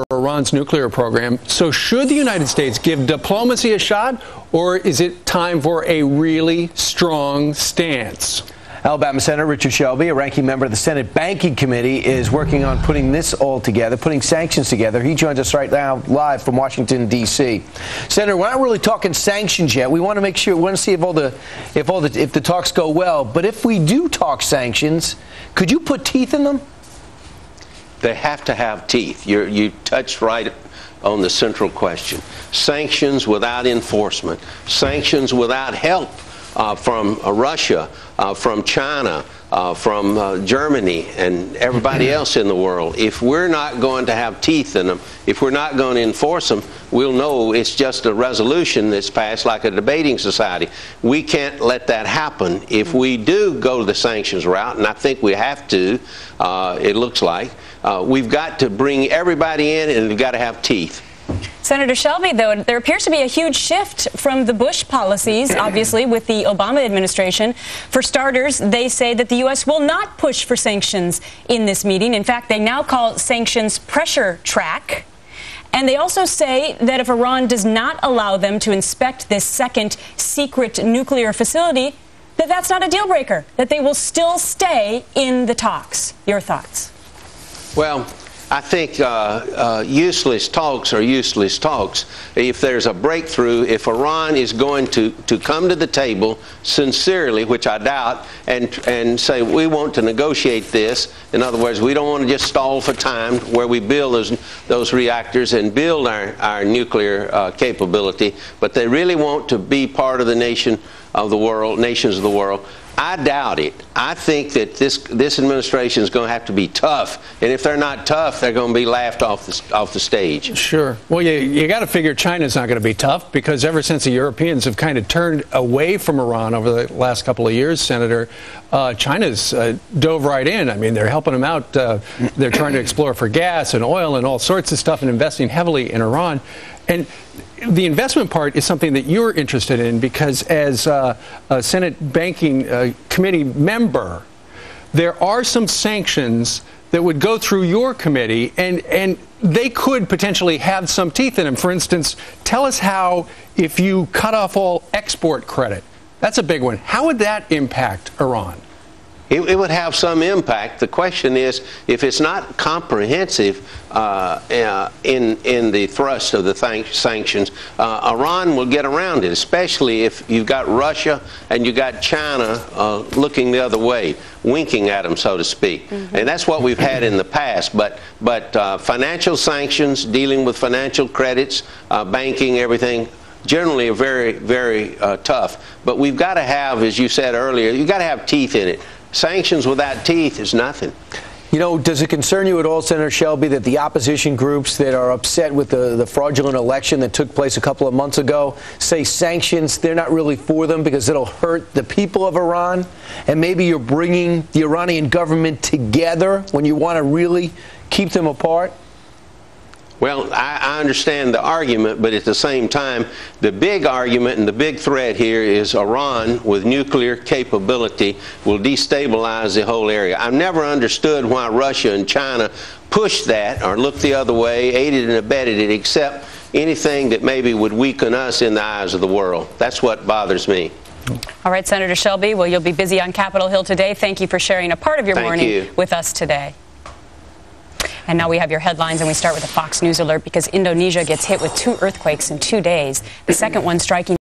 Iran's nuclear program. So should the United States give diplomacy a shot, or is it time for a really strong stance? Alabama Senator Richard Shelby, a ranking member of the Senate Banking Committee, is working on putting this all together, putting sanctions together. He joins us right now live from Washington, D.C. Senator, we're not really talking sanctions yet. We want to make sure, we want to see if the talks go well. But if we do talk sanctions, could you put teeth in them? They have to have teeth. You touched right on the central question. Sanctions without enforcement, sanctions without help from Russia, from China, from Germany, and everybody else in the world. If we're not going to have teeth in them, if we're not going to enforce them, we'll know it's just a resolution that's passed like a debating society. We can't let that happen. If we do go to the sanctions route, and I think we have to, it looks like, we've got to bring everybody in, and we've got to have teeth. Senator Shelby, though, there appears to be a huge shift from the Bush policies, obviously, with the Obama administration. For starters, they say that the U.S. will not push for sanctions in this meeting. In fact, they now call sanctions pressure track. And they also say that if Iran does not allow them to inspect this second secret nuclear facility, that that's not a deal breaker, that they will still stay in the talks. Your thoughts? Well, I think useless talks are useless talks. If there's a breakthrough, if Iran is going to come to the table sincerely, which I doubt, and say we want to negotiate this, in other words, we don't want to just stall for time where we build those reactors and build our nuclear capability, but they really want to be part of the nations of the world, I doubt it. I think that this administration is going to have to be tough, and if they're not tough, they're going to be laughed off the stage. Sure. Well, you got to figure China's not going to be tough, because ever since the Europeans have kind of turned away from Iran over the last couple of years, Senator, China's dove right in. I mean, they're helping them out. They're trying to explore for gas and oil and all sorts of stuff, and investing heavily in Iran. And the investment part is something that you're interested in, because as a Senate Banking Committee member, there are some sanctions that would go through your committee, and they could potentially have some teeth in them. For instance, tell us how, if you cut off all export credit, that's a big one, how would that impact Iran? It would have some impact. The question is, if it's not comprehensive in the thrust of the sanctions, Iran will get around it, especially if you've got Russia and you've got China looking the other way, winking at them, so to speak. And that's what we've had in the past. But financial sanctions, dealing with financial credits, banking, everything, generally are very, very tough. But we've got to have, as you said earlier, you've got to have teeth in it. Sanctions without teeth is nothing. You know, does it concern you at all, Senator Shelby, that the opposition groups that are upset with the fraudulent election that took place a couple of months ago say sanctions, they're not really for them because it'll hurt the people of Iran, and maybe you're bringing the Iranian government together when you want to really keep them apart? Well, I understand the argument, but at the same time, the big argument and the big threat here is Iran with nuclear capability will destabilize the whole area. I've never understood why Russia and China pushed that or looked the other way, aided and abetted it, except anything that maybe would weaken us in the eyes of the world. That's what bothers me. All right, Senator Shelby, well, you'll be busy on Capitol Hill today. Thank you for sharing a part of your morning with us today. And now we have your headlines, and we start with a Fox News alert, because Indonesia gets hit with 2 earthquakes in 2 days, the second one striking